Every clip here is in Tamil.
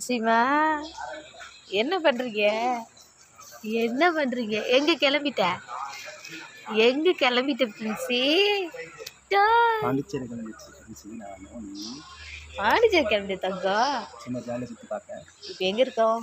பிரின்சிமா, என்ன பண்றீங்க? என்ன பண்றீங்க? எங்க கிளம்பிட்ட? எங்க கிளம்பிட்ட பிரின்சி? பாண்டிச்சேரி கிளம்பிட்ட தங்கம். இப்போ எங்க இருக்கோம்?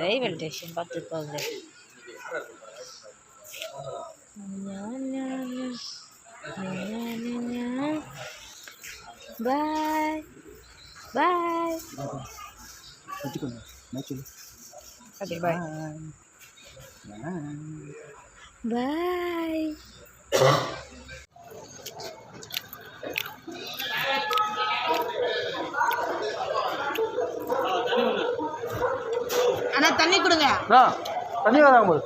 ரயில்வே ஸ்டேஷன் பார்த்துருக்கோங்க. Bye bye. Okay, bye. Bye. அண்ணா தண்ணி கொடுங்க. தண்ணி வராங்க போது.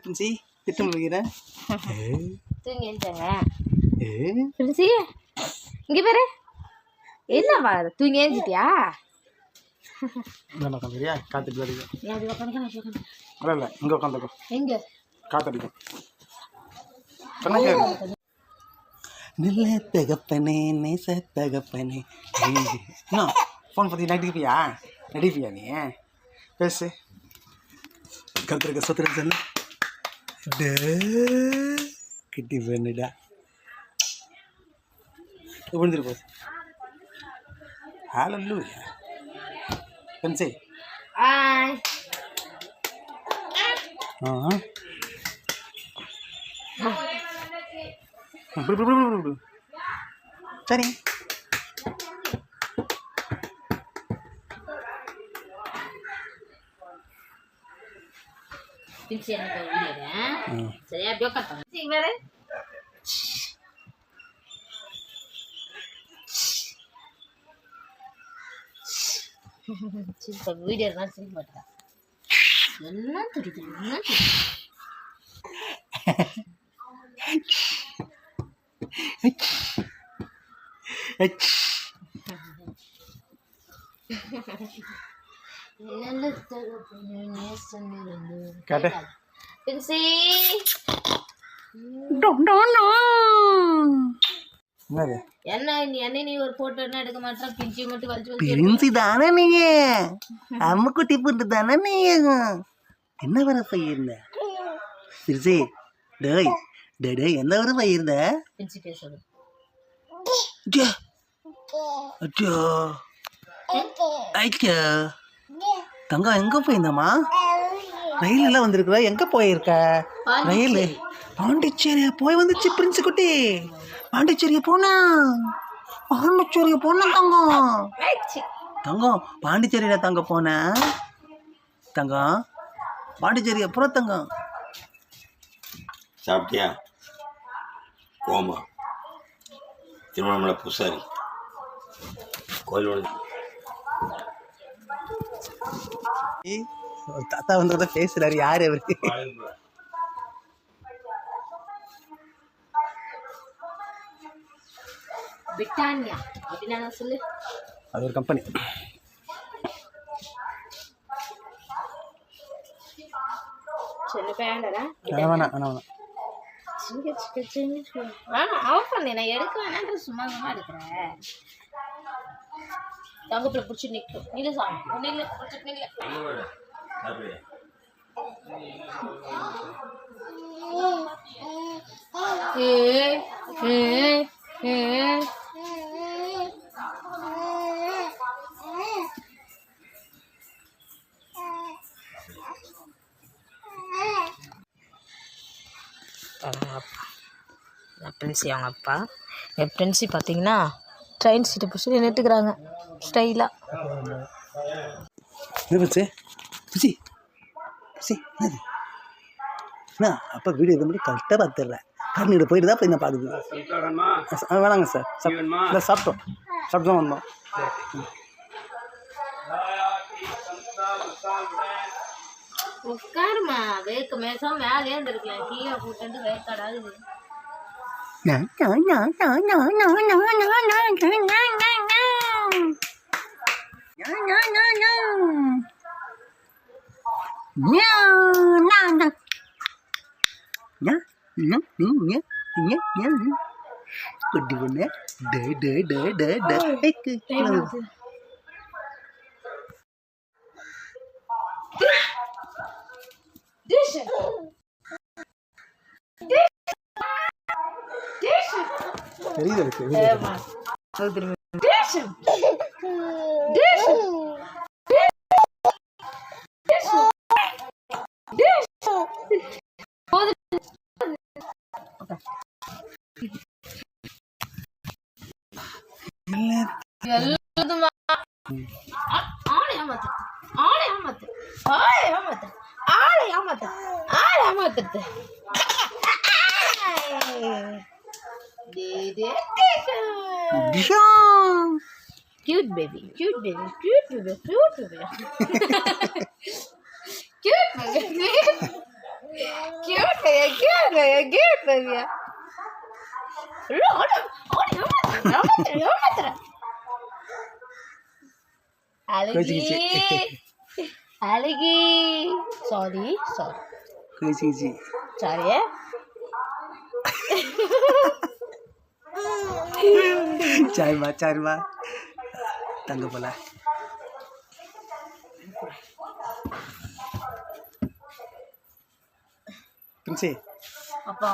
பிரின்சி திட்டம் முடிக்கிறேன். தூங்கி எழுந்தாங்க பிரின்சி. இங்க பாரு, என்னவா தூங்கி எழுந்துட்டியா? காத்துட்டு வருது. இல்லை இங்கே உட்காந்துக்கோ. எங்க காத்தடிக்கும். நல்ல தகப்பனே நேச தகப்பனே. என்ன ஃபோன் பார்த்தி நடிப்பியா? நடிப்பியா நீ? பேசு. கத்துருக்க சொத்துரு சொல்லு. கிட்டி பண்ணுடா. விழுந்துரு போகுது. ஹalleluya. பென்சி. ஹாய். சரி. பிரின்சி என்ன வீடியோ சரியா அப்படியே உட்கார்ந்து. சரி வேற சரி வீடியோ தான் சரி மாட்டேன். எல்லாம் துடிக்குது. நீ ஒரு போட்டோ எடுக்க மாட்டேன். பிரின்சி மட்டும் வலிச்சு பிரின்சி தானே நீங்க? அம்முக்குட்டி போட்டு தானே நீங்க? என்ன வர பையிருந்த பிரின்சி? டேய் டேய் டேய், எந்த வர பையிருந்த? பிரின்சி பேசுறது. அச்சோ ஐயோ தங்கம், எங்க போயிருந்தம்மா? ரயில் எல்லாம் வந்திருக்குற. எங்க போயிருக்க? ரயில் பாண்டிச்சேரியா போய் வந்துச்சு பிரின்சி குட்டி. பாண்டிச்சேரியா போனா தங்கம். தங்கம் பாண்டிச்சேரியில தங்க போன தங்கம். பாண்டிச்சேரி அப்புறம் தங்கம். சாப்பிட்டியா? கோமா திருவண்ணாமலை பூசாரி கோயிலோட தாத்தா வந்து பேசுறாரு. யாரு அவருக்கு? பிரிட்டானியா அப்படின்னா சொல்லு. அது ஒரு கம்பெனி. சும்மா எடுக்கிறேன். தங்கப்பில் பிடிச்சி நிற்கும். நில்லு சாமி, நில்லு பிடிச்சிட்டு நில்லு. பிரின்சி அவங்க அப்பா. என் பிரின்சி பார்த்தீங்கன்னா ட்ரெயின் சீட்டை பிடிச்சி நின்றுட்டுக்கிறாங்க ஸ்டைலாக. அப்போ வீடியோ இது மட்டும் கரெக்டாக பார்த்துடுறேன். கண்ணிட போயிட்டு தான் இப்போ என்ன பார்க்குது. வேணாங்க சார். இல்லை சாப்பிட்டோம் தான் வந்தோம். உட்காருமா. வேக்க மேசம் மேலே இருந்துருக்கலாம். கீழே போட்டு வேக்காடாது. குட்டி பொண்ணு Cute baby, cute baby, cute baby, cute baby. Cute baby. Cute baby, cute baby, cute baby. Aligi. Aligi. Sorry. Sorry. சாருமா தங்க போல பிரின்சி அப்பா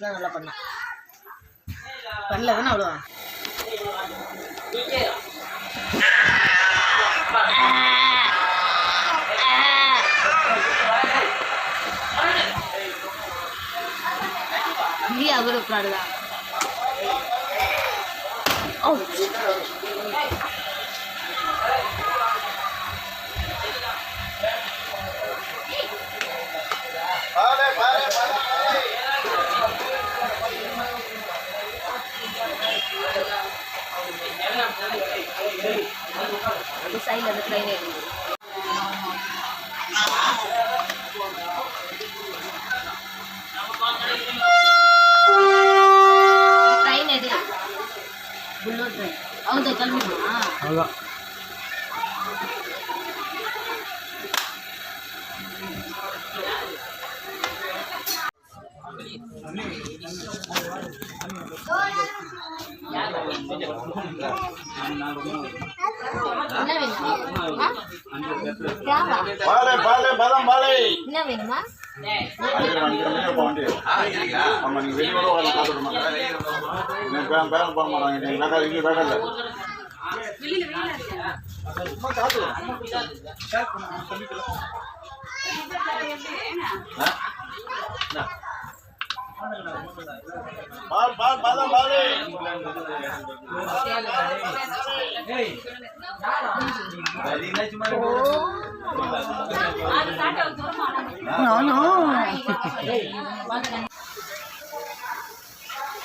நல்லா பண்ணா பண்ணல தானே அவ்வளோ இந்தியா கூட உட்காடுதான் சைடில் அந்த ட்ரெயின் எடுக்குது ட்ரெயின் எது புல்லட் ட்ரெயின் அவங்க கிளம்பிடுமா அவ்வளோதான் என்ன வேணுமா என்ன வேணுமா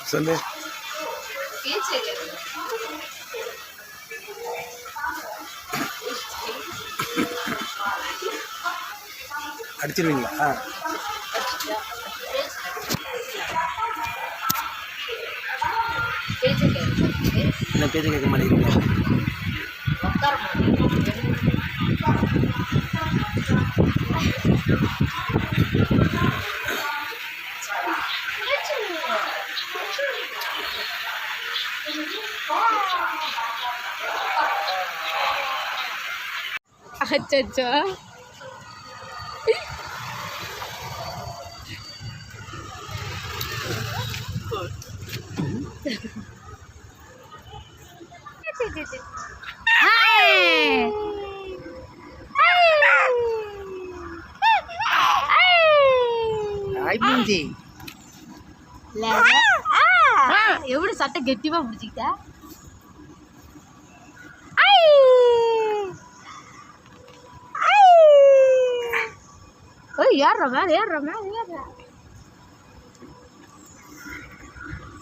சொல்லு அடிச்சிருவீங்களா என்ன பேச்சு கேட்க மாட்டேங்கிறீங்க அச்சோ எப்படி சட்டை கெட்டிமா பிடிச்சிக்கிட்டா ஏறுற மேலே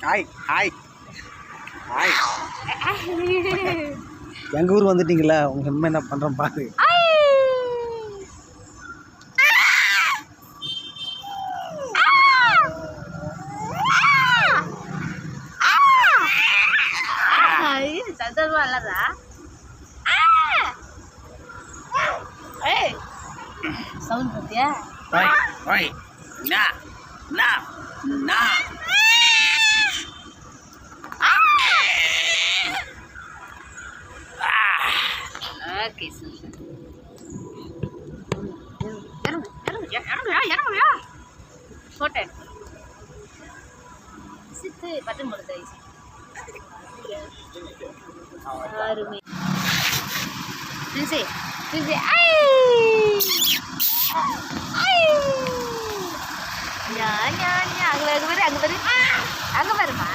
ஹாய் ஹாய் ஹாய் எங்கள் ஊர் வந்துட்டீங்களா உங்கள் அம்மா என்ன பண்ணுறோம் பாரு. சந்தோஷமா இல்லதா சவுண்ட் பார்த்தியா? ஹாய் ஹாய் நா நா நா ஓகே போட்டேன் சித்து பட்டன் போடுது அருமை அங்க பாருமா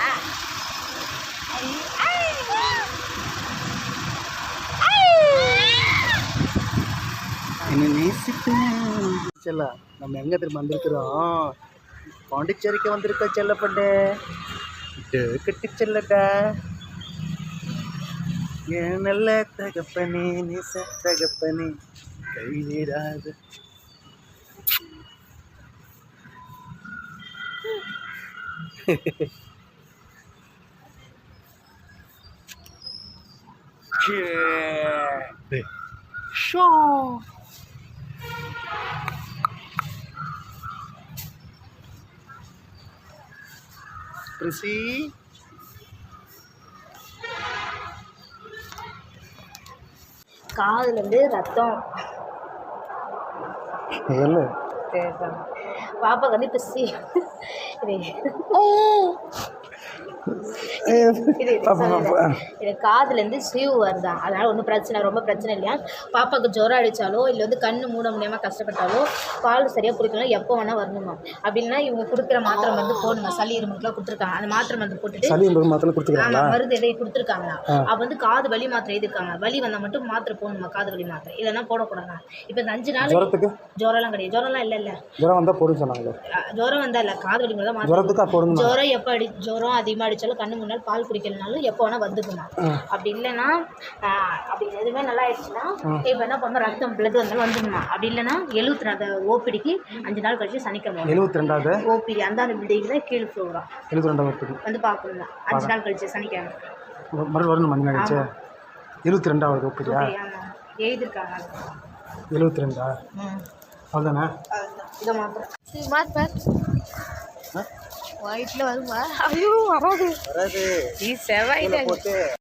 என்ன நேசிப்பேன் செல்ல. நம்ம எங்கே திரும்ப வந்திருக்கிறோம்? பாண்டிச்சேரிக்கு வந்திருக்கோம் செல்லப்பட்டு. கட்டி செல்லடா என் நல்ல தகப்பனே நேச தகப்பனே கைவிடாது. ஷோ பிரிசி காதுல இருந்து ரத்தம் இல்லை பாப்பாக்கு வந்து இப்போ எனக்கு காதுலேருந்து சீவு வருதான். அதனால் ஒன்றும் பிரச்சனை ரொம்ப பிரச்சனை இல்லையா. பாப்பாவுக்கு ஜுரம் அடித்தாலோ இல்லை வந்து கண்ணு மூட முடியாமல் கஷ்டப்பட்டாலோ பால் சரியாக குடிக்கலாம் எப்போ வேணால் வரணுமா. அப்படின்னா இவங்க கொடுக்குற மாத்திரை மருந்து போடணுமா. சளி இருமுக்கெலாம் கொடுத்துருக்காங்க. அந்த மாத்திரை மருந்து போட்டுட்டு ஆமாம் மருந்து எதையும் கொடுத்துருக்காங்களா. அப்போ வந்து காது வலி மாத்திரை எழுதிருக்காங்க. வலி வந்தால் மட்டும் மாத்திரை போடணுமா காது வலி மாத்திரை. இல்லைன்னா போடக்கூடாதா. இப்போ இந்த 5 நாள் ஜுரம்லாம் கிடையாது. ஜுரம்லாம் இல்லை ஜுரம் வந்தால் போடுன்னு சொன்னாங்க. ஜுரம் வந்தால் இல்லை காது வலி தான் மாத்திரை. ஜுரம் எப்போ ஜுரம் அதிகமாக அடித்தாலும் கண்ணு முன்னாள் பால் குடிக்கலனாலும் எப்போ வேணால் வந்துக்குமா. அப்படி இல்லைன்னா அப்படி எதுவுமே நல்லா ஆயிடுச்சுன்னா இப்போ என்ன பண்ணணும் ரத்தம் பிளட் வந்தாலும் வந்துடுமா. அப்படி இல்லைன்னா 72 ஓபிடிக்கு 5 நாள் கழிச்சு சனிக்கிழமை 72வது ஓபிடி அந்த பில்டிங்கில் கீழ் ஃப்ளோரா 72வது வந்து பார்க்கணும். 5 நாள் கழிச்சு சனிக்கிழமை மறுபடியும் வரணும். 5 நாள் கழிச்சு 72வது ஓபிடியா எழுதிருக்காங்க. 72 அவ்வளோதானே. இதை மாத்திரம் ஒயிட்ல வருமா? ஐயோ வராது. வராது. நீ செவ்வாய்